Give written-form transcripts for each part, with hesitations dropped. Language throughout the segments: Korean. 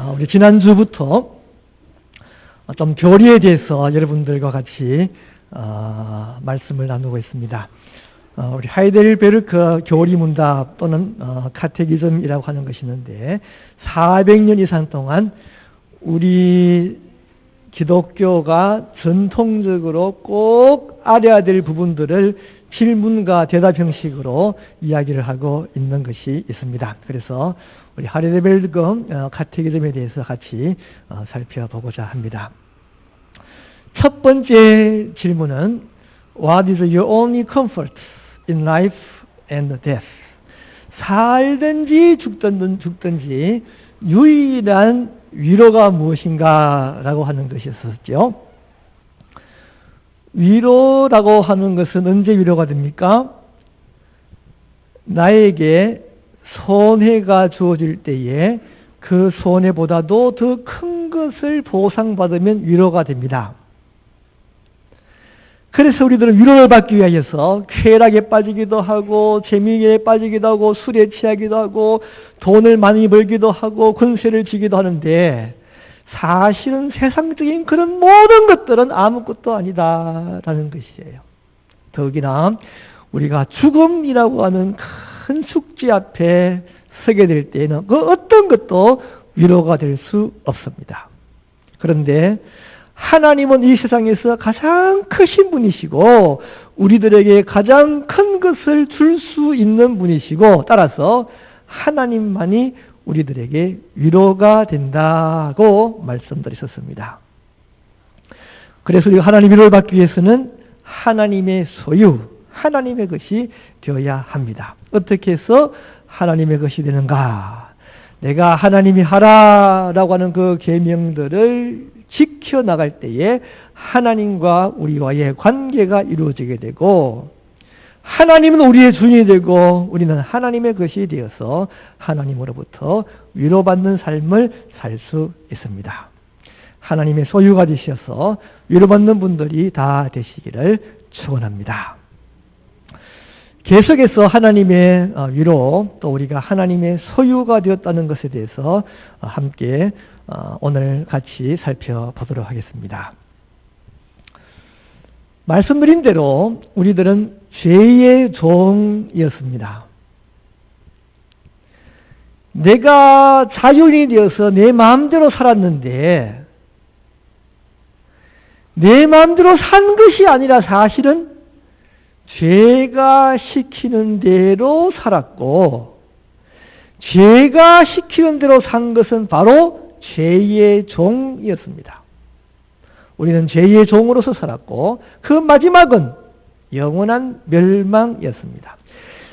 우리 지난주부터 좀 교리에 대해서 여러분들과 같이 말씀을 나누고 있습니다. 우리 하이델베르크 교리문답 또는 카테기즘이라고 하는 것이 있는데 400년 이상 동안 우리 기독교가 전통적으로 꼭 알아야 될 부분들을 질문과 대답 형식으로 이야기를 하고 있는 것이 있습니다. 그래서 우리 하이델베르크 카테기즘에 대해서 같이 살펴보고자 합니다. 첫 번째 질문은 What is your only comfort in life and death? 살든지 죽든지 유일한 위로가 무엇인가 라고 하는 것이었었죠. 위로라고 하는 것은 언제 위로가 됩니까? 나에게 손해가 주어질 때에 그 손해보다도 더 큰 것을 보상받으면 위로가 됩니다. 그래서 우리들은 위로를 받기 위해서 쾌락에 빠지기도 하고 재미에 빠지기도 하고 술에 취하기도 하고 돈을 많이 벌기도 하고 권세를 지기도 하는데 사실은 세상적인 그런 모든 것들은 아무것도 아니다라는 것이에요. 더욱이나 우리가 죽음이라고 하는 큰 숙제 앞에 서게 될 때에는 그 어떤 것도 위로가 될 수 없습니다. 그런데 하나님은 이 세상에서 가장 크신 분이시고 우리들에게 가장 큰 것을 줄 수 있는 분이시고 따라서 하나님만이 우리들에게 위로가 된다고 말씀드렸었습니다. 그래서 우리가 하나님 위로를 받기 위해서는 하나님의 소유, 하나님의 것이 되어야 합니다. 어떻게 해서 하나님의 것이 되는가? 내가 하나님이 하라라고 하는 그 계명들을 지켜나갈 때에 하나님과 우리와의 관계가 이루어지게 되고 하나님은 우리의 주인이 되고 우리는 하나님의 것이 되어서 하나님으로부터 위로받는 삶을 살 수 있습니다. 하나님의 소유가 되셔서 위로받는 분들이 다 되시기를 축원합니다. 계속해서 하나님의 위로 또 우리가 하나님의 소유가 되었다는 것에 대해서 함께 오늘 같이 살펴보도록 하겠습니다. 말씀드린 대로 우리들은 죄의 종이었습니다. 내가 자유인이 되어서 내 마음대로 살았는데 내 마음대로 산 것이 아니라 사실은 죄가 시키는 대로 살았고 죄가 시키는 대로 산 것은 바로 죄의 종이었습니다. 우리는 죄의 종으로서 살았고 그 마지막은 영원한 멸망이었습니다.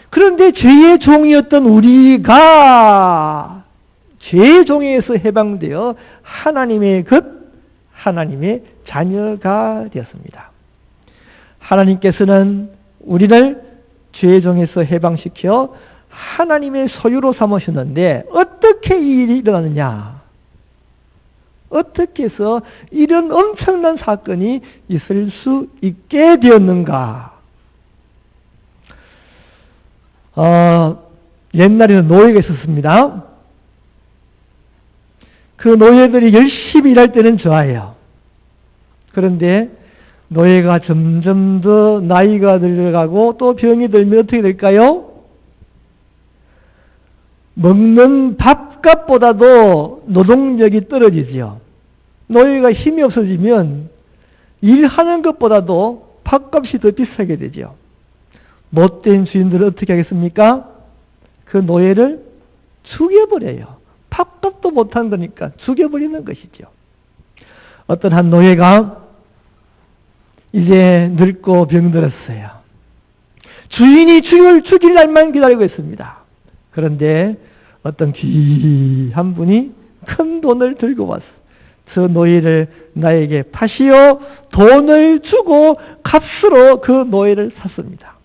그런데 죄의 종이었던 우리가 죄의 종에서 해방되어 하나님의 것, 하나님의 자녀가 되었습니다. 하나님께서는 우리를 죄의 종에서 해방시켜 하나님의 소유로 삼으셨는데 어떻게 이 일이 일어나느냐? 어떻게 해서 이런 엄청난 사건이 있을 수 있게 되었는가? 옛날에는 노예가 있었습니다. 그 노예들이 열심히 일할 때는 좋아해요. 그런데 노예가 점점 더 나이가 들어가고 또 병이 들면 어떻게 될까요? 먹는 밥값보다도 노동력이 떨어지죠. 노예가 힘이 없어지면 일하는 것보다도 밥값이 더 비싸게 되죠. 못된 주인들은 어떻게 하겠습니까? 그 노예를 죽여버려요. 밥값도 못한 거니까 죽여버리는 것이죠. 어떤 한 노예가 이제 늙고 병들었어요. 주인이 죽일 날만 기다리고 있습니다. 그런데 어떤 귀한 분이 큰 돈을 들고 와서 저 노예를 나에게 파시오. 돈을 주고 값으로 그 노예를 샀습니다.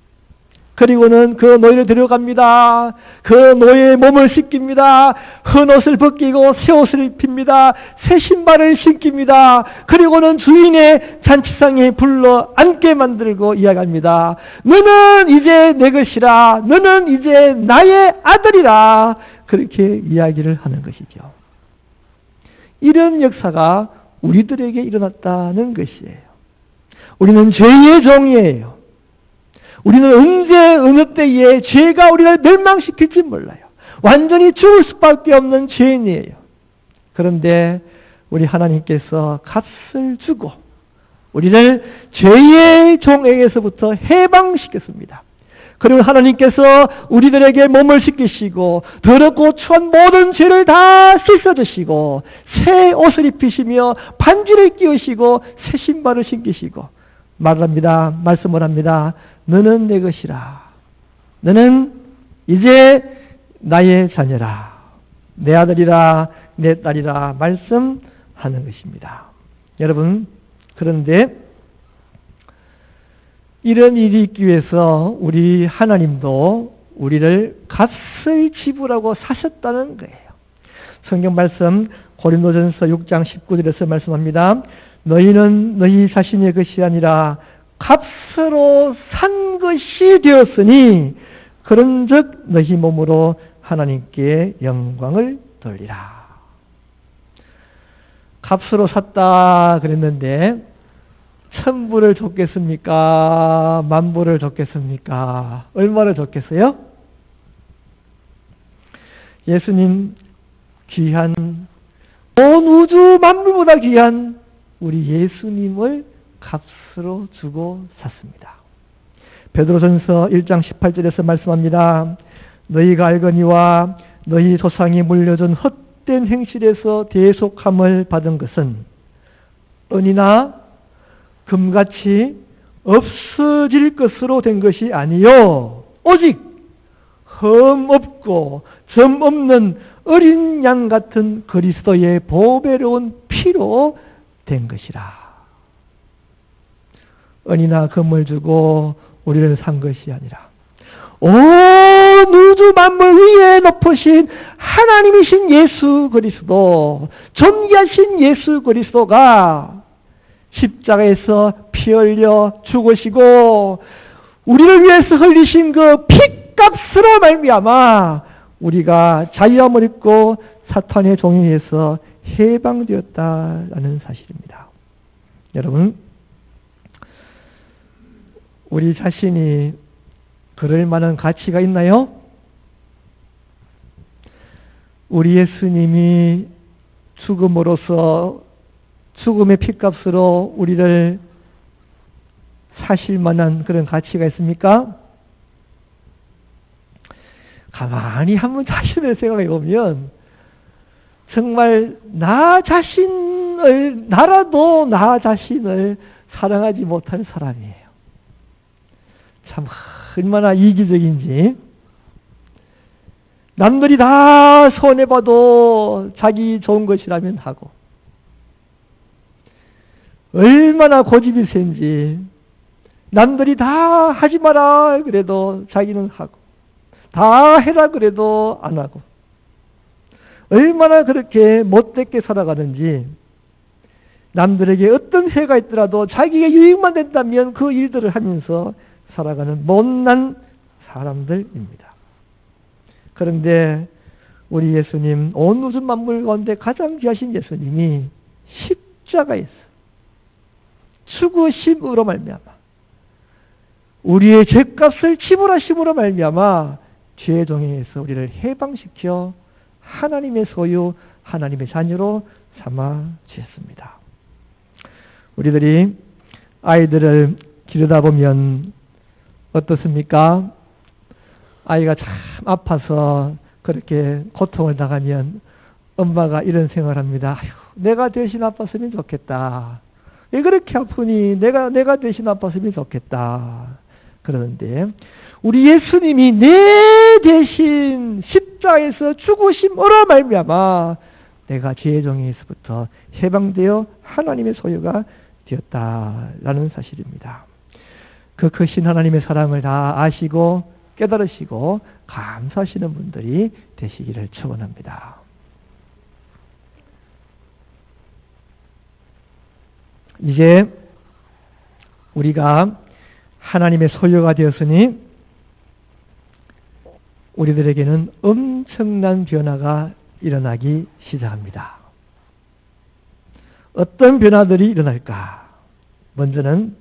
그리고는 그 노예를 데려갑니다. 그 노예의 몸을 씻깁니다. 헌 옷을 벗기고 새 옷을 입힙니다. 새 신발을 신깁니다. 그리고는 주인의 잔치상에 불러 앉게 만들고 이야기합니다. 너는 이제 내 것이라. 너는 이제 나의 아들이라. 그렇게 이야기를 하는 것이죠. 이런 역사가 우리들에게 일어났다는 것이에요. 우리는 죄의 종이에요. 우리는 언제 어느 때에 죄가 우리를 멸망시킬지 몰라요. 완전히 죽을 수밖에 없는 죄인이에요. 그런데 우리 하나님께서 값을 주고 우리를 죄의 종에게서부터 해방시켰습니다. 그리고 하나님께서 우리들에게 몸을 씻기시고 더럽고 추한 모든 죄를 다 씻어주시고 새 옷을 입히시며 반지를 끼우시고 새 신발을 신기시고 말씀을 합니다. 너는 내 것이라. 너는 이제 나의 자녀라. 내 아들이라 내 딸이라 말씀하는 것입니다. 여러분, 그런데 이런 일이 있기 위해서 우리 하나님도 우리를 값을 지불하고 사셨다는 거예요. 성경 말씀 고린도전서 6장 19절에서 말씀합니다. 너희는 너희 자신의 것이 아니라 값으로 산 것이 되었으니 그런즉 너희 몸으로 하나님께 영광을 돌리라. 값으로 샀다 그랬는데 1000불을 줬겠습니까? 10,000불을 줬겠습니까? 얼마를 줬겠어요? 예수님 귀한 온 우주 만물보다 귀한 우리 예수님을 값으로 주고 샀습니다. 베드로전서 1장 18절에서 말씀합니다. 너희가 알거니와 너희 조상이 물려준 헛된 행실에서 대속함을 받은 것은 은이나 금같이 없어질 것으로 된 것이 아니요 오직 흠 없고 점 없는 어린 양 같은 그리스도의 보배로운 피로 된 것이라. 은이나 금을 주고 우리를 산 것이 아니라 온 우주 만물 위에 높으신 하나님이신 예수 그리스도, 존귀하신 예수 그리스도가 십자가에서 피 흘려 죽으시고 우리를 위해서 흘리신 그 피값으로 말미암아 우리가 자유함을 입고 사탄의 종에 의해서 해방되었다라는 사실입니다. 여러분, 우리 자신이 그럴 만한 가치가 있나요? 우리 예수님이 죽음으로써 죽음의 피값으로 우리를 사실 만한 그런 가치가 있습니까? 가만히 한번 자신을 생각해 보면 정말 나라도 나 자신을 사랑하지 못하는 사람이에요. 참 얼마나 이기적인지. 남들이 다 손해봐도 자기 좋은 것이라면 하고 얼마나 고집이 센지. 남들이 다 하지 마라 그래도 자기는 하고 다 해라 그래도 안 하고 얼마나 그렇게 못되게 살아가는지. 남들에게 어떤 해가 있더라도 자기가 유익만 된다면 그 일들을 하면서 살아가는 못난 사람들입니다. 그런데 우리 예수님, 온 우주 만물 가운데 가장 귀하신 예수님이 십자가에서 죽으심으로 말미암아 우리의 죄값을 지불하심으로 말미암아 죄의 종에서 우리를 해방시켜 하나님의 소유, 하나님의 자녀로 삼아 주셨습니다. 우리들이 아이들을 기르다 보면 어떻습니까? 아이가 참 아파서 그렇게 고통을 당하면 엄마가 이런 생각을 합니다. 아휴, 내가 대신 아팠으면 좋겠다. 왜 그렇게 아프니? 내가 대신 아팠으면 좋겠다. 그러는데 우리 예수님이 내 대신 십자가에서 죽으심으로 말미암아 내가 죄의 종에서부터 해방되어 하나님의 소유가 되었다라는 사실입니다. 그 크신 하나님의 사랑을 다 아시고 깨달으시고 감사하시는 분들이 되시기를 축원합니다. 이제 우리가 하나님의 소유가 되었으니 우리들에게는 엄청난 변화가 일어나기 시작합니다. 어떤 변화들이 일어날까? 먼저는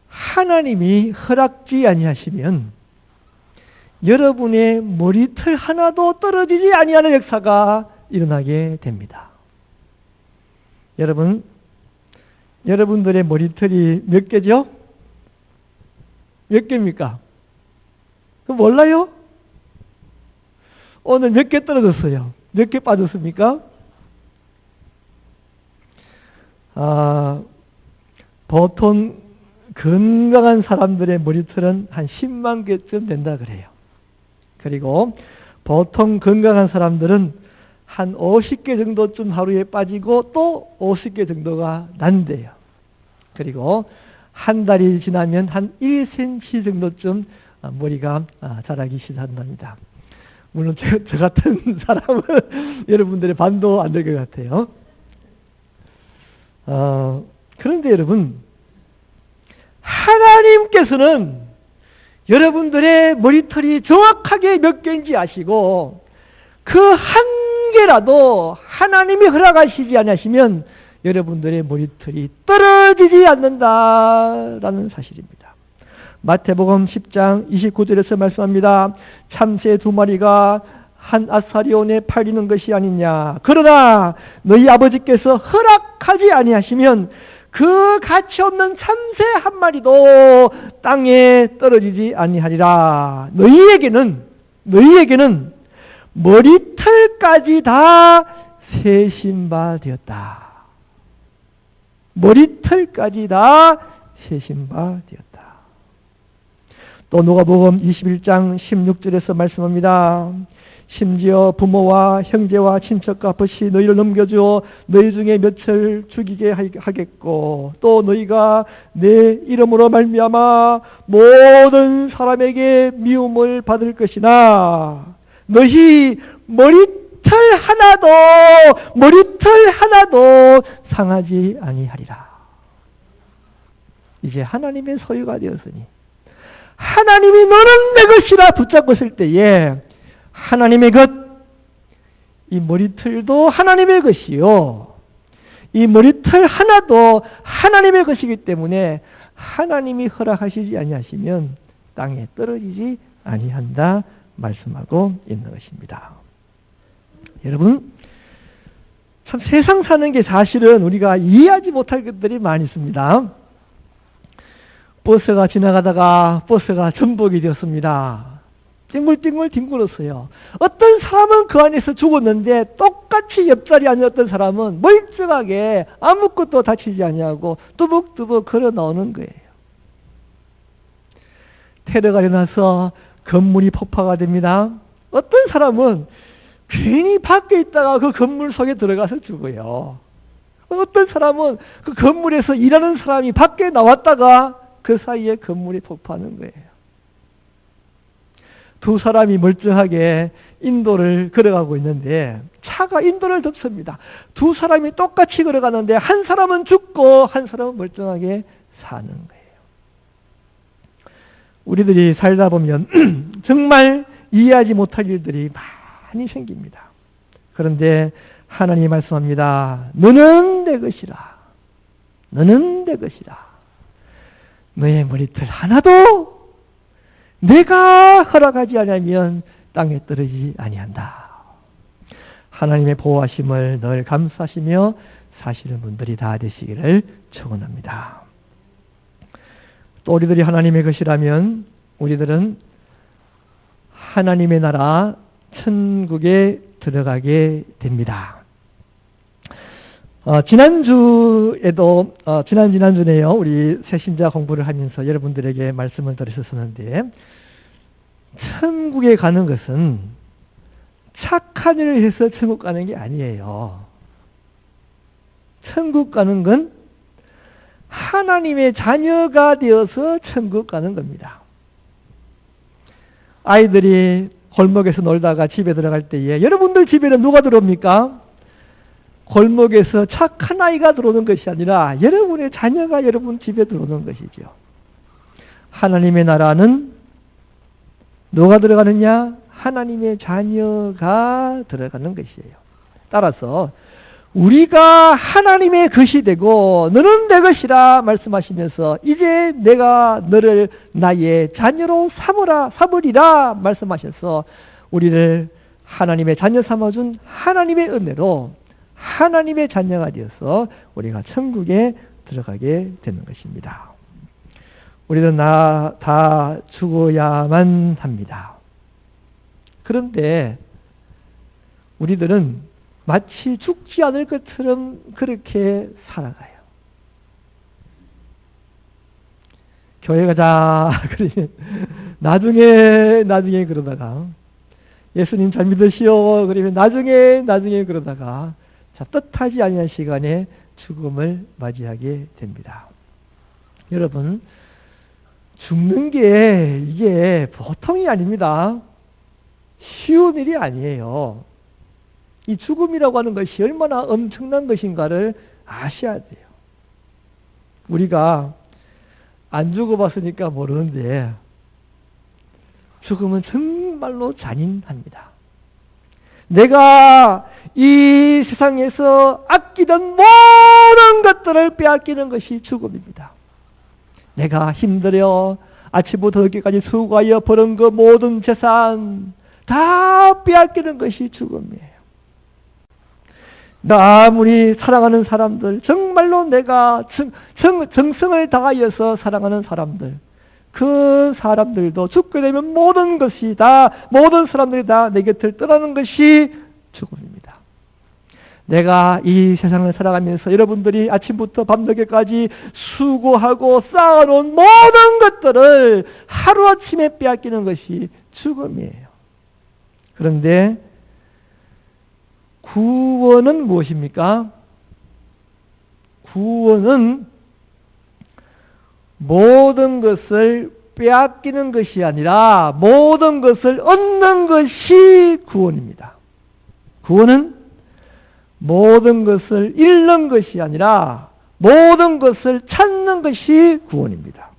하나님이 허락지 아니하시면 여러분의 머리털 하나도 떨어지지 아니하는 역사가 일어나게 됩니다. 여러분들의 머리털이 몇 개죠? 몇 개입니까? 몰라요? 오늘 몇 개 떨어졌어요? 몇 개 빠졌습니까? 보통 건강한 사람들의 머리털은 한 10만 개쯤 된다 그래요. 그리고 보통 건강한 사람들은 한 50개 정도쯤 하루에 빠지고 또 50개 정도가 난대요. 그리고 한 달이 지나면 한 1cm 정도쯤 머리가 자라기 시작한답니다. 물론 저 같은 사람은 여러분들의 반도 안 될 것 같아요. 그런데 여러분, 하나님께서는 여러분들의 머리털이 정확하게 몇 개인지 아시고 그 한 개라도 하나님이 허락하시지 않으시면 여러분들의 머리털이 떨어지지 않는다라는 사실입니다. 마태복음 10장 29절에서 말씀합니다. 참새 2마리가 한 아사리온에 팔리는 것이 아니냐. 그러나 너희 아버지께서 허락하지 아니하시면 그 가치 없는 참새 한 마리도 땅에 떨어지지 아니하리라. 너희에게는 머리털까지 다 세신 바 되었다. 머리털까지 다 세신 바 되었다. 또 누가복음 21장 16절에서 말씀합니다. 심지어 부모와 형제와 친척과 벗이 너희를 넘겨주어 너희 중에 몇을 죽이게 하겠고 또 너희가 내 이름으로 말미암아 모든 사람에게 미움을 받을 것이나 너희 머리털 하나도 상하지 아니하리라. 이제 하나님의 소유가 되었으니 하나님이 너는 내 것이라 붙잡고 있을 때에 하나님의 것, 이 머리털도 하나님의 것이요. 이 머리털 하나도 하나님의 것이기 때문에 하나님이 허락하시지 아니하시면 땅에 떨어지지 아니한다 말씀하고 있는 것입니다. 여러분, 참 세상 사는 게 사실은 우리가 이해하지 못할 것들이 많이 있습니다. 버스가 지나가다가 버스가 전복이 되었습니다. 띵글띵글 뒹굴었어요. 어떤 사람은 그 안에서 죽었는데 똑같이 옆자리에 앉은 어떤 사람은 멀쩡하게 아무것도 다치지 아니하고 뚜벅뚜벅 걸어 나오는 거예요. 테러가 일어나서 건물이 폭파가 됩니다. 어떤 사람은 괜히 밖에 있다가 그 건물 속에 들어가서 죽어요. 어떤 사람은 그 건물에서 일하는 사람이 밖에 나왔다가 그 사이에 건물이 폭파하는 거예요. 두 사람이 멀쩡하게 인도를 걸어가고 있는데 차가 인도를 덮습니다. 두 사람이 똑같이 걸어가는데 한 사람은 죽고 한 사람은 멀쩡하게 사는 거예요. 우리들이 살다 보면 정말 이해하지 못할 일들이 많이 생깁니다. 그런데 하나님이 말씀합니다. 너는 내 것이라. 너는 내 것이라. 너의 머리털 하나도 내가 허락하지 않으면 땅에 떨어지지 아니한다. 하나님의 보호하심을 늘 감사하시며 사시는 분들이 다 되시기를 축원합니다. 또 우리들이 하나님의 것이라면 우리들은 하나님의 나라 천국에 들어가게 됩니다. 지난주네요. 우리 새신자 공부를 하면서 여러분들에게 말씀을 드렸었는데, 천국에 가는 것은 착한 일을 해서 천국 가는 게 아니에요. 천국 가는 건 하나님의 자녀가 되어서 천국 가는 겁니다. 아이들이 골목에서 놀다가 집에 들어갈 때에 여러분들 집에는 누가 들어옵니까? 골목에서 착한 아이가 들어오는 것이 아니라 여러분의 자녀가 여러분 집에 들어오는 것이죠. 하나님의 나라는 누가 들어가느냐? 하나님의 자녀가 들어가는 것이에요. 따라서 우리가 하나님의 것이 되고 너는 내 것이라 말씀하시면서 이제 내가 너를 나의 자녀로 삼으리라 말씀하셔서 우리를 하나님의 자녀 삼아준 하나님의 은혜로 하나님의 자녀가 되어서 우리가 천국에 들어가게 되는 것입니다. 우리는 다 죽어야만 합니다. 그런데 우리들은 마치 죽지 않을 것처럼 그렇게 살아가요. 교회 가자 그러면 나중에 그러다가 예수님 잘 믿으시오 그러면 나중에 그러다가 뜻하지 않은 시간에 죽음을 맞이하게 됩니다. 여러분, 죽는 게 이게 보통이 아닙니다. 쉬운 일이 아니에요. 이 죽음이라고 하는 것이 얼마나 엄청난 것인가를 아셔야 돼요. 우리가 안 죽어봤으니까 모르는데 죽음은 정말로 잔인합니다. 내가 이 세상에서 아끼던 모든 것들을 빼앗기는 것이 죽음입니다. 내가 힘들어 아침부터 늦게까지 수고하여 버는 그 모든 재산 다 빼앗기는 것이 죽음이에요. 나 아무리 사랑하는 사람들, 정말로 내가 정성을 다하여서 사랑하는 사람들, 그 사람들도 죽게 되면 모든 사람들이 다 내 곁을 떠나는 것이 죽음입니다. 내가 이 세상을 살아가면서 여러분들이 아침부터 밤늦게까지 수고하고 쌓아놓은 모든 것들을 하루아침에 빼앗기는 것이 죽음이에요. 그런데 구원은 무엇입니까? 구원은 모든 것을 빼앗기는 것이 아니라 모든 것을 얻는 것이 구원입니다. 구원은 모든 것을 잃는 것이 아니라 모든 것을 찾는 것이 구원입니다.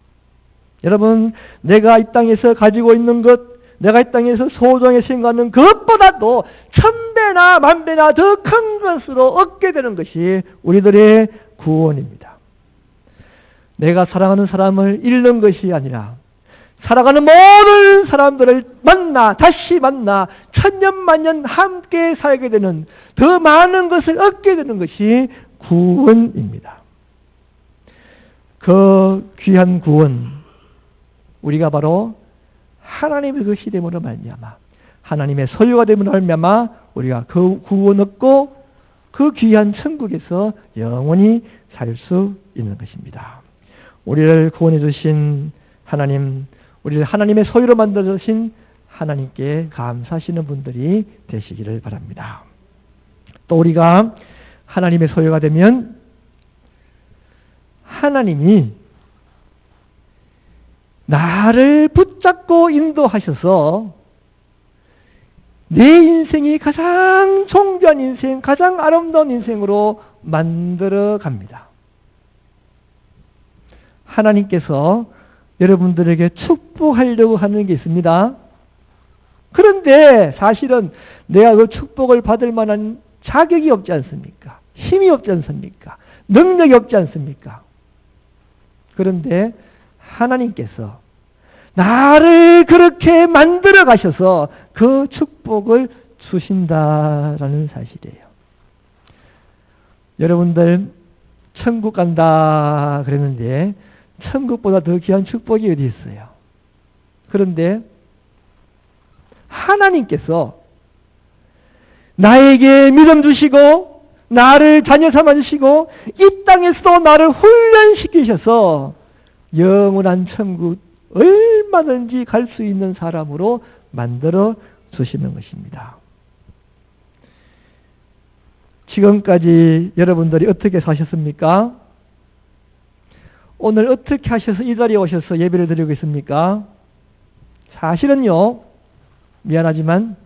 여러분, 내가 이 땅에서 가지고 있는 것, 내가 이 땅에서 소중히 생각하는 그것보다도 1000배나 10,000배나 더 큰 것으로 얻게 되는 것이 우리들의 구원입니다. 내가 사랑하는 사람을 잃는 것이 아니라 사랑하는 모든 사람들을 다시 만나 천년만년 함께 살게 되는 더 많은 것을 얻게 되는 것이 구원입니다. 그 귀한 구원, 우리가 바로 하나님의 것이 됨으로 말미암아 하나님의 소유가 됨으로 말미암아 우리가 그 구원 얻고 그 귀한 천국에서 영원히 살 수 있는 것입니다. 우리를 구원해 주신 하나님, 우리를 하나님의 소유로 만들어 주신 하나님께 감사하시는 분들이 되시기를 바랍니다. 또 우리가 하나님의 소유가 되면 하나님이 나를 붙잡고 인도하셔서 내 인생이 가장 존귀한 인생, 가장 아름다운 인생으로 만들어 갑니다. 하나님께서 여러분들에게 축복하려고 하는 게 있습니다. 그런데 사실은 내가 그 축복을 받을 만한 자격이 없지 않습니까? 힘이 없지 않습니까? 능력이 없지 않습니까? 그런데 하나님께서 나를 그렇게 만들어 가셔서 그 축복을 주신다라는 사실이에요. 여러분들 천국 간다 그랬는데 천국보다 더 귀한 축복이 어디 있어요? 그런데 하나님께서 나에게 믿음 주시고 나를 자녀 삼아 주시고 이 땅에서도 나를 훈련시키셔서 영원한 천국 얼마든지 갈 수 있는 사람으로 만들어 주시는 것입니다. 지금까지 여러분들이 어떻게 사셨습니까? 오늘 어떻게 하셔서 이 자리에 오셔서 예배를 드리고 있습니까? 사실은요, 미안하지만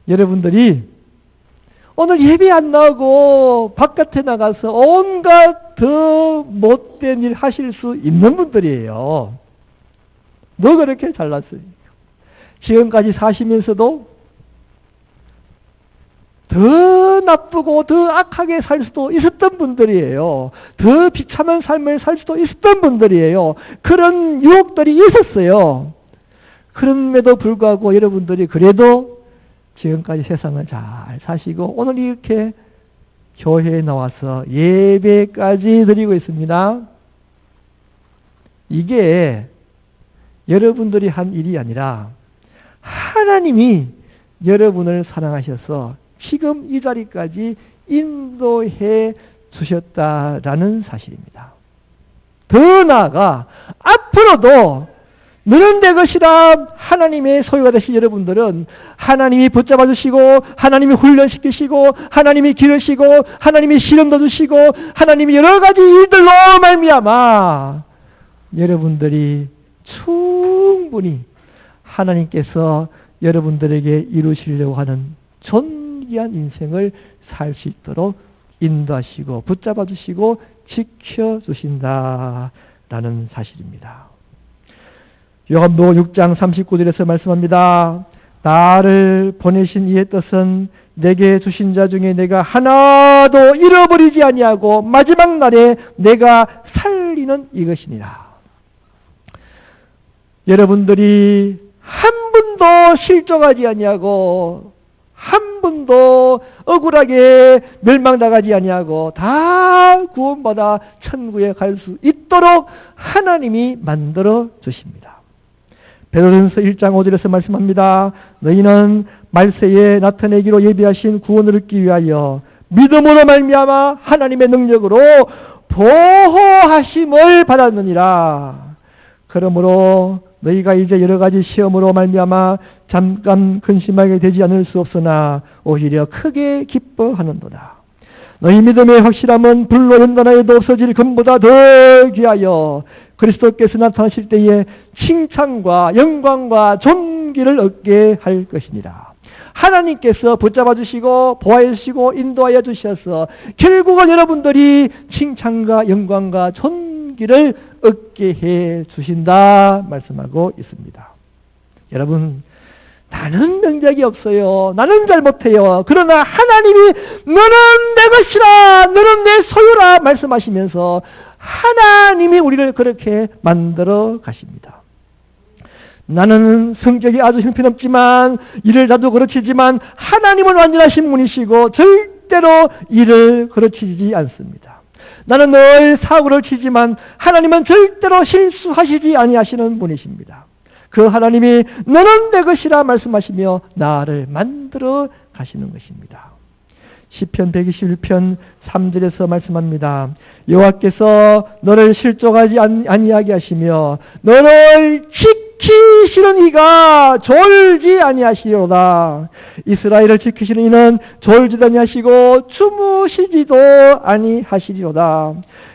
여러분들이 오늘 예배 안 나오고 바깥에 나가서 온갖 더 못된 일 하실 수 있는 분들이에요. 뭐 그렇게 잘났습니까? 지금까지 사시면서도 더 더 나쁘고 더 악하게 살 수도 있었던 분들이에요. 더 비참한 삶을 살 수도 있었던 분들이에요. 그런 유혹들이 있었어요. 그럼에도 불구하고 여러분들이 그래도 지금까지 세상을 잘 사시고 오늘 이렇게 교회에 나와서 예배까지 드리고 있습니다. 이게 여러분들이 한 일이 아니라 하나님이 여러분을 사랑하셔서 지금 이 자리까지 인도해 주셨다라는 사실입니다. 더 나아가 앞으로도 너는 내 것이라 하나님의 소유가 되신 여러분들은 하나님이 붙잡아 주시고 하나님이 훈련시키시고 하나님이 기르시고 하나님이 시련도 주시고 하나님이 여러 가지 일들로 말미암아 여러분들이 충분히 하나님께서 여러분들에게 이루시려고 하는 존귀한 인생을 살 수 있도록 인도하시고 붙잡아 주시고 지켜주신다라는 사실입니다. 요한복음 6장 39절에서 말씀합니다. 나를 보내신 이의 뜻은 내게 주신 자 중에 내가 하나도 잃어버리지 아니하고 마지막 날에 내가 살리는 이것이니라. 여러분들이 한 분도 실족하지 아니하고 한 분도 억울하게 멸망당하지 아니하고 다 구원받아 천국에 갈 수 있도록 하나님이 만들어 주십니다. 베드로전서 1장 5절에서 말씀합니다. 너희는 말세에 나타내기로 예비하신 구원을 얻기 위하여 믿음으로 말미암아 하나님의 능력으로 보호하심을 받았느니라. 그러므로 너희가 이제 여러 가지 시험으로 말미암아 잠깐 근심하게 되지 않을 수 없으나 오히려 크게 기뻐하는도다. 너희 믿음의 확실함은 불로 연단하여도 없어질 금보다 더 귀하여 그리스도께서 나타나실 때에 칭찬과 영광과 존귀를 얻게 할 것이니라. 하나님께서 붙잡아 주시고 보호해 주시고 인도하여 주셔서 결국은 여러분들이 칭찬과 영광과 존귀를 얻게 해 주신다 말씀하고 있습니다. 여러분, 나는 능력이 없어요. 나는 잘 못해요. 그러나 하나님이 너는 내 것이라 너는 내 소유라 말씀하시면서 하나님이 우리를 그렇게 만들어 가십니다. 나는 성격이 아주 형편없지만 일을 나도 그르치지만 하나님은 완전하신 분이시고 절대로 일을 그르치지 않습니다. 나는 늘 사고를 치지만 하나님은 절대로 실수하시지 아니하시는 분이십니다. 그 하나님이 너는 내 것이라 말씀하시며 나를 만들어 가시는 것입니다. 시편 121편 3절에서 말씀합니다. 여호와께서 너를 실족하지 아니하게 하시며 너를 지키시는 이가 졸지 아니하시리로다. 이스라엘을 지키시는 이는 졸지도 아니하시고 주무시지도 아니하시리로다.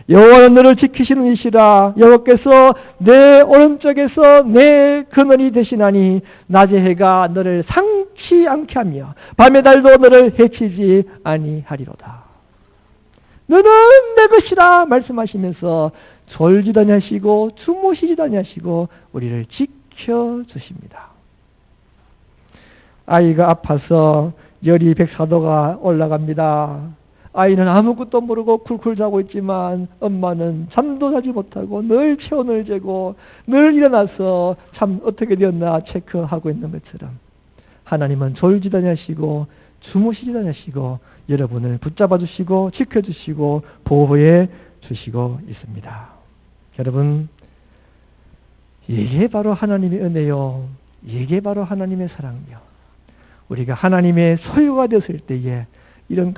여호와는 너를 지키시는 이시라. 여호와께서 내 오른쪽에서 내 그늘이 되시나니 낮의 해가 너를 상치 않게 하며 밤의 달도 너를 해치지 아니하리로다. 너는 내 것이라 말씀하시면서 졸지도 아니하시고 주무시지도 아니하시고 우리를 지켜주십니다. 아이가 아파서 열이 104도가 올라갑니다. 아이는 아무것도 모르고 쿨쿨 자고 있지만 엄마는 잠도 자지 못하고 늘 체온을 재고 늘 일어나서 참 어떻게 되었나 체크하고 있는 것처럼 하나님은 졸지도 아니하시고 주무시지도 아니하시고 여러분을 붙잡아 주시고 지켜주시고 보호해 주시고 있습니다. 여러분, 이게 바로 하나님의 은혜요. 이게 바로 하나님의 사랑이요. 우리가 하나님의 소유가 되었을 때에 이런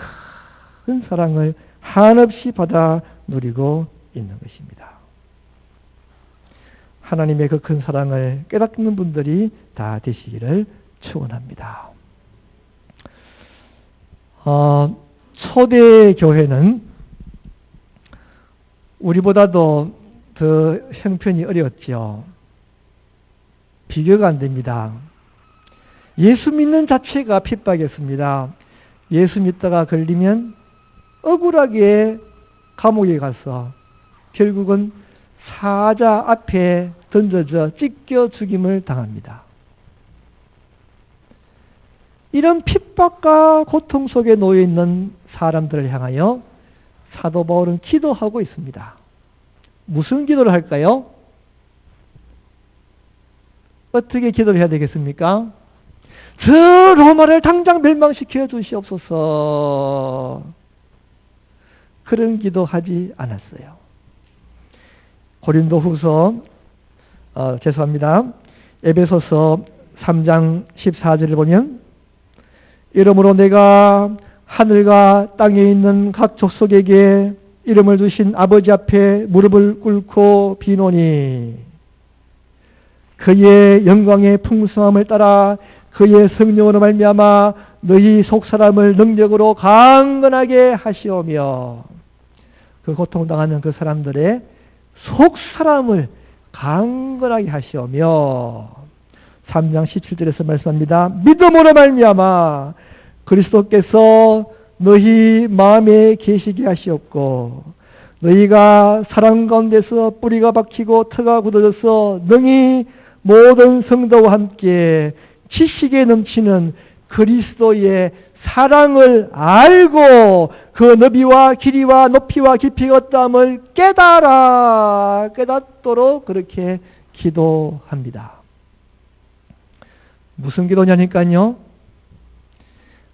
큰 사랑을 한없이 받아 누리고 있는 것입니다. 하나님의 그 큰 사랑을 깨닫는 분들이 다 되시기를 축원합니다. 초대 교회는 우리보다도 더 형편이 어려웠죠. 비교가 안 됩니다. 예수 믿는 자체가 핍박이었습니다. 예수 믿다가 걸리면 억울하게 감옥에 가서 결국은 사자 앞에 던져져 찢겨 죽임을 당합니다. 이런 핍박과 고통 속에 놓여 있는 사람들을 향하여 사도 바울은 기도하고 있습니다. 무슨 기도를 할까요? 어떻게 기도를 해야 되겠습니까? 저 로마를 당장 멸망시켜 주시옵소서. 그런 기도하지 않았어요. 고린도후서 죄송합니다. 에베소서 3장 14절을 보면 이러므로 내가 하늘과 땅에 있는 각 족속에게 이름을 주신 아버지 앞에 무릎을 꿇고 비노니 그의 영광의 풍성함을 따라 그의 성령으로 말미암아 너희 속사람을 능력으로 강건하게 하시오며 그 고통당하는 그 사람들의 속사람을 강건하게 하시오며 3장 17절에서 말씀합니다. 믿음으로 말미암아 그리스도께서 너희 마음에 계시게 하시옵고 너희가 사랑 가운데서 뿌리가 박히고 터가 굳어져서 능히 모든 성도와 함께 지식에 넘치는 그리스도의 사랑을 알고 그 너비와 길이와 높이와 깊이가 어떠함을 깨닫도록 그렇게 기도합니다. 무슨 기도냐니까요.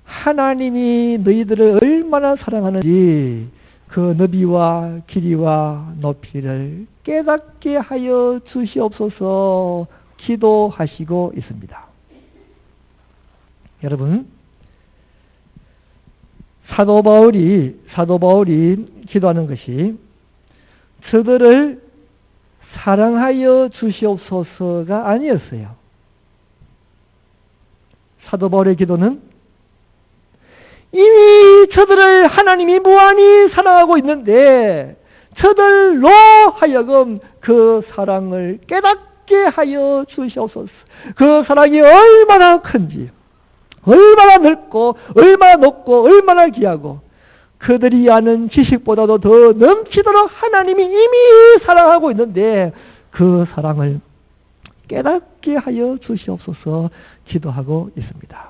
하나님이 너희들을 얼마나 사랑하는지 그 너비와 길이와 높이를 깨닫게 하여 주시옵소서 기도하시고 있습니다. 여러분, 사도 바울이 기도하는 것이 저들을 사랑하여 주시옵소서가 아니었어요. 사도 바울의 기도는 이미 저들을 하나님이 무한히 사랑하고 있는데 저들로 하여금 그 사랑을 깨닫게 하여 주시옵소서. 그 사랑이 얼마나 큰지, 얼마나 넓고 얼마나 높고 얼마나 귀하고 그들이 아는 지식보다도 더 넘치도록 하나님이 이미 사랑하고 있는데 그 사랑을 깨닫게 하여 주시옵소서 기도하고 있습니다.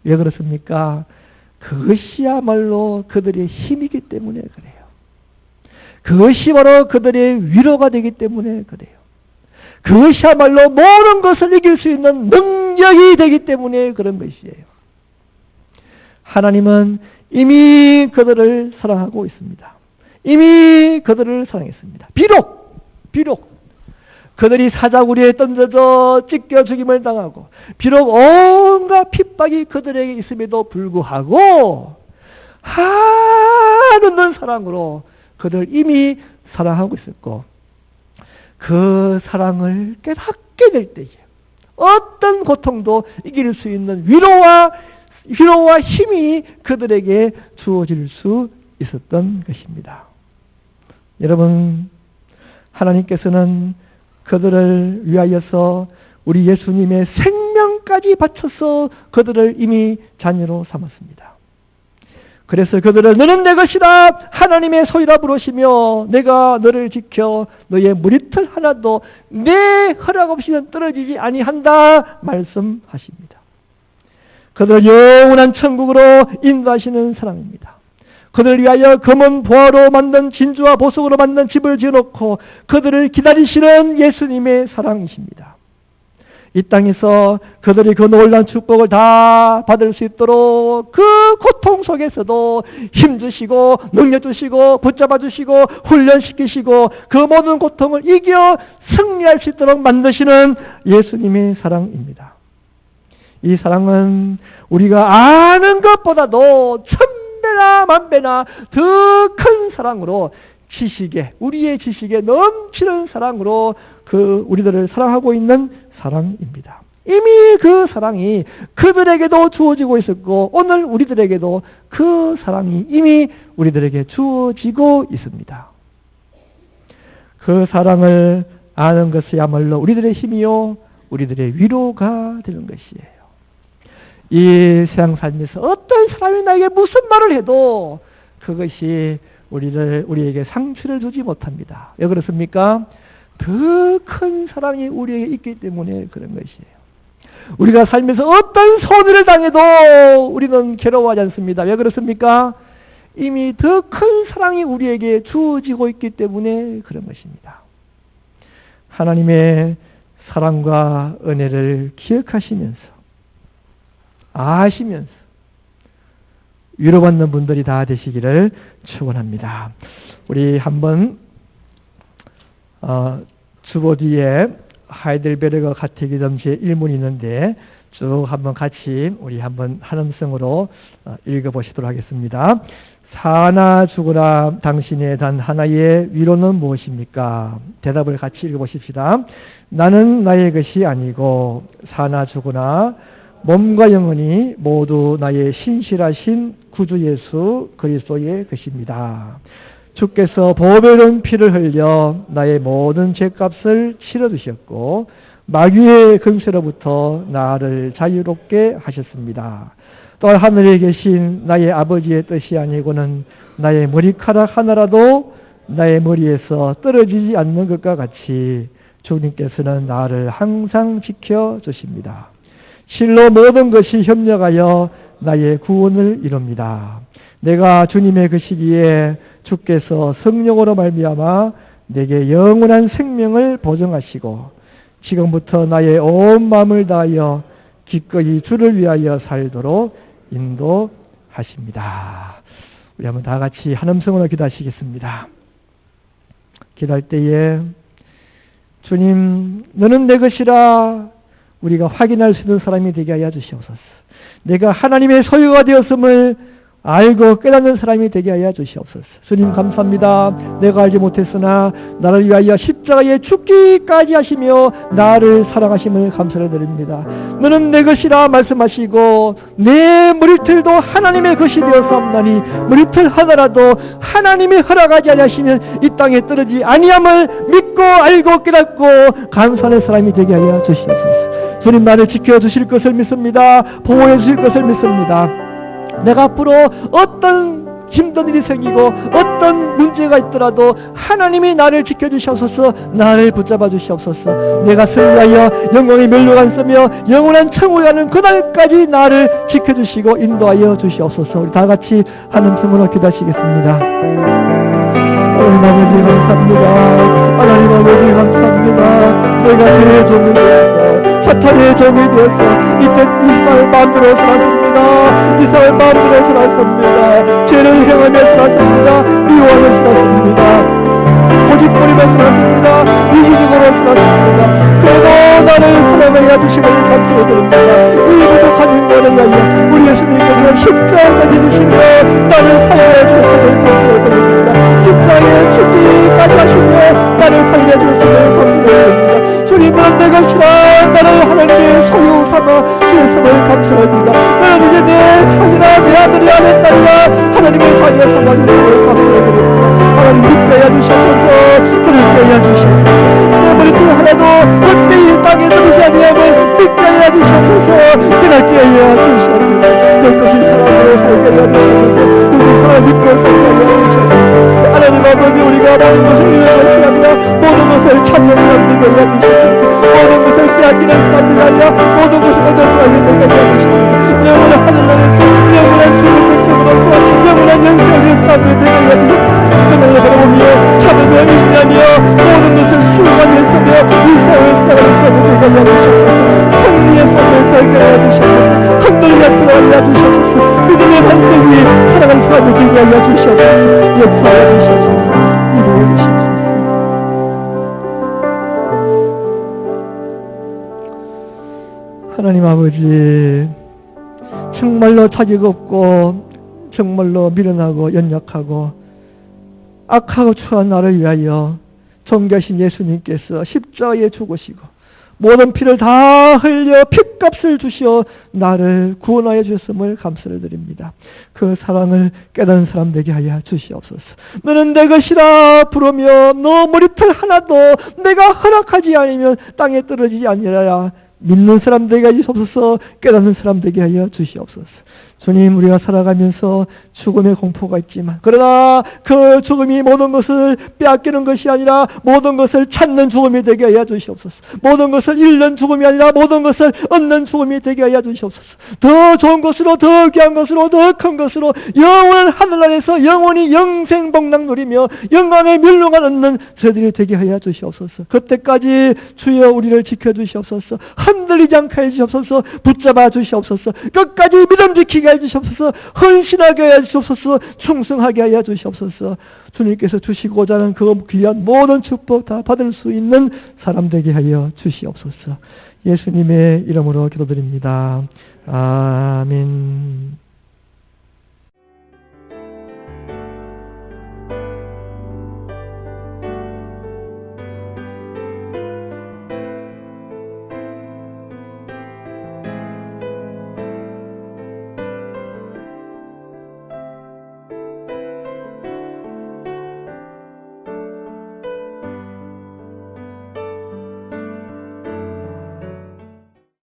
왜 그렇습니까? 그것이야말로 그들의 힘이기 때문에 그래요. 그것이 바로 그들의 위로가 되기 때문에 그래요. 그것이야말로 모든 것을 이길 수 있는 능력이 되기 때문에 그런 것이에요. 하나님은 이미 그들을 사랑하고 있습니다. 이미 그들을 사랑했습니다. 비록 그들이 사자구리에 던져져 찢겨 죽임을 당하고 비록 온갖 핍박이 그들에게 있음에도 불구하고 한없는 사랑으로 그들을 이미 사랑하고 있었고 그 사랑을 깨닫게 될 때에 어떤 고통도 이길 수 있는 위로와 힘이 그들에게 주어질 수 있었던 것입니다. 여러분, 하나님께서는 그들을 위하여서 우리 예수님의 생명까지 바쳐서 그들을 이미 자녀로 삼았습니다. 그래서 그들을 너는 내 것이다 하나님의 소유라 부르시며 내가 너를 지켜 너의 머리털 하나도 내 허락 없이는 떨어지지 아니한다 말씀하십니다. 그들을 영원한 천국으로 인도하시는 사랑입니다. 그들을 위하여 검은 보화로 만든 진주와 보석으로 만든 집을 지어놓고 그들을 기다리시는 예수님의 사랑이십니다. 이 땅에서 그들이 그 놀라운 축복을 다 받을 수 있도록 그 고통 속에서도 힘주시고 능력주시고 붙잡아주시고 훈련시키시고 그 모든 고통을 이겨 승리할 수 있도록 만드시는 예수님의 사랑입니다. 이 사랑은 우리가 아는 것보다도 천배나 만배나 더 큰 사랑으로 우리의 지식에 넘치는 사랑으로 그 우리들을 사랑하고 있는 사랑입니다. 이미 그 사랑이 그들에게도 주어지고 있었고 오늘 우리들에게도 그 사랑이 이미 우리들에게 주어지고 있습니다. 그 사랑을 아는 것이야말로 우리들의 힘이요 우리들의 위로가 되는 것이에요. 이 세상 살면서 어떤 사람이 나에게 무슨 말을 해도 그것이 우리에게 상처를 주지 못합니다. 왜 그렇습니까? 더 큰 사랑이 우리에게 있기 때문에 그런 것이에요. 우리가 살면서 어떤 손해를 당해도 우리는 괴로워하지 않습니다. 왜 그렇습니까? 이미 더 큰 사랑이 우리에게 주어지고 있기 때문에 그런 것입니다. 하나님의 사랑과 은혜를 기억하시면서 아시면서 위로받는 분들이 다 되시기를 축원합니다. 우리 한번 주보 뒤에 하이델베르거 카테키즘 제1문이 있는데 쭉 한번 같이 우리 한번 한음성으로 읽어보시도록 하겠습니다. 사나 죽으라 당신의 단 하나의 위로는 무엇입니까? 대답을 같이 읽어보십시다. 나는 나의 것이 아니고 사나 죽으나 몸과 영혼이 모두 나의 신실하신 구주 예수 그리스도의 것입니다. 주께서 보배로운 피를 흘려 나의 모든 죄값을 치러주셨고 마귀의 금세로부터 나를 자유롭게 하셨습니다. 또한 하늘에 계신 나의 아버지의 뜻이 아니고는 나의 머리카락 하나라도 나의 머리에서 떨어지지 않는 것과 같이 주님께서는 나를 항상 지켜주십니다. 실로 모든 것이 협력하여 나의 구원을 이룹니다. 내가 주님의 것이기에 주께서 성령으로 말미암아 내게 영원한 생명을 보증하시고 지금부터 나의 온 마음을 다하여 기꺼이 주를 위하여 살도록 인도하십니다. 우리 한번 다 같이 한음성으로 기도하시겠습니다. 기도할 때에 주님 너는 내 것이라 우리가 확인할 수 있는 사람이 되게 하여 주시옵소서. 내가 하나님의 소유가 되었음을 알고 깨닫는 사람이 되게 하여 주시옵소서. 주님 감사합니다. 내가 알지 못했으나 나를 위하여 십자가에 죽기까지 하시며 나를 사랑하심을 감사를 드립니다. 너는 내 것이라 말씀하시고 내 머리털도 하나님의 것이 되었사옵나니 머리털 하나라도 하나님이 허락하지 아니하시면 이 땅에 떨어지지 아니함을 믿고 알고 깨닫고 감사하는 사람이 되게 하여 주시옵소서. 주님 나를 지켜주실 것을 믿습니다. 보호해 주실 것을 믿습니다. 내가 앞으로 어떤 힘든 일이 생기고 어떤 문제가 있더라도 하나님이 나를 지켜주시옵소서. 나를 붙잡아 주시옵소서. 내가 승리하여 영광의 멸류관 쓰며 영원한 천국에 가는 그날까지 나를 지켜주시고 인도하여 주시옵소서. 우리 다 같이 한음성으로 기도하시겠습니다. 하나님 아버지 감사합니다. 하나님 아버지 감사합니다. 내가 죄의 종이 되어서 사탄의 종이 되어서 이때 이 세상을 마음대로 살았습니다. 이 세상을 마음대로 살았습니다. 죄를 행하며 살았습니다. 미워하며 살았습니다. 고집거리며 살았습니다. 이기적으로 살았습니다. 그래도 나를 사랑하여 주시고 감사드립니다. 이 부족한 인간을 위하여 우리 예수님께서 십자가에 지시며 나를 사랑하여 주시고 감사드립니다. 십자가에 죽기까지 하시며 나를 살려주시고 감사드립니다. 주님은 내 것이라 나를 하나님의 소유 삼아 주셨음을 감사합니다. 나는 이제 내 자녀라 내 아들이 내 딸이라 하나님의 자녀 삼아 주셨음을 감사드립니다. 하나님 믿게 하여 주셔서 그렇게 하여 주시옵소서. 내 머리털 하나도 절대 이 땅에 들이지 아니하면 믿게 하여 주셔서 깨닫게 하여 주시옵소서. 내 것이 사랑으로 살게 하여 주셔서 우리 사랑 믿고 살게 하여 주셔서 하나님 아버지 우리가 모든 것을 위하여 시합니다. 모든 것을 찾는 사람들이 되게 해주시옵소서. 모든 것을 빼앗기는 사람들이 아니라 모든 것을 얻어가게 되게 해주시옵소서. 영원한 하늘나라에서 영원한 주님을 통해서 영원한 영생의 사람들이 되게 해주시옵소서. 그날로 바라보며 참으며 믿으며 모든 것을 수고하며 있으며 이 세상을 살아가게 되게 해주시옵소서. 성리의 삶을 살게 해주시옵소서. 흔들려 들어가게 해주시옵소서. 믿음의 반석이 사랑하는 사람을 되게 하여 주시옵소서. 역사하여 주시옵소서. 이루어 주시옵소서. 하나님 아버지 정말로 자격 없고 정말로 미련하고 연약하고 악하고 추한 나를 위하여 존귀하신 예수님께서 십자가에 죽으시고 모든 피를 다 흘려 핏값을 주시어 나를 구원하여 주셨음을 감사를 드립니다. 그 사랑을 깨닫는 사람 되게 하여 주시옵소서. 너는 내 것이라 부르며 너 머리털 하나도 내가 허락하지 않으면 땅에 떨어지지 아니하라 믿는 사람 되게 하여 주옵소서. 깨닫는 사람 되게 하여 주시옵소서. 주님, 우리가 살아가면서 죽음의 공포가 있지만, 그러나 그 죽음이 모든 것을 빼앗기는 것이 아니라 모든 것을 찾는 죽음이 되게 하여 주시옵소서. 모든 것을 잃는 죽음이 아니라 모든 것을 얻는 죽음이 되게 하여 주시옵소서. 더 좋은 것으로, 더 귀한 것으로, 더 큰 것으로 영원한 하늘나라에서 영원히 영생복락 누리며 영광의 멸류관 얻는 저희들이 되게 하여 주시옵소서. 그때까지 주여 우리를 지켜주시옵소서. 흔들리지 않게 해주시옵소서. 붙잡아 주시옵소서. 끝까지 믿음 지키게 해주시옵소서. 헌신하게 해주시옵소서. 충성하게 하여 주시옵소서. 주님께서 주시고자 하는 그 귀한 모든 축복 다 받을 수 있는 사람 되게 하여 주시옵소서. 예수님의 이름으로 기도드립니다. 아멘.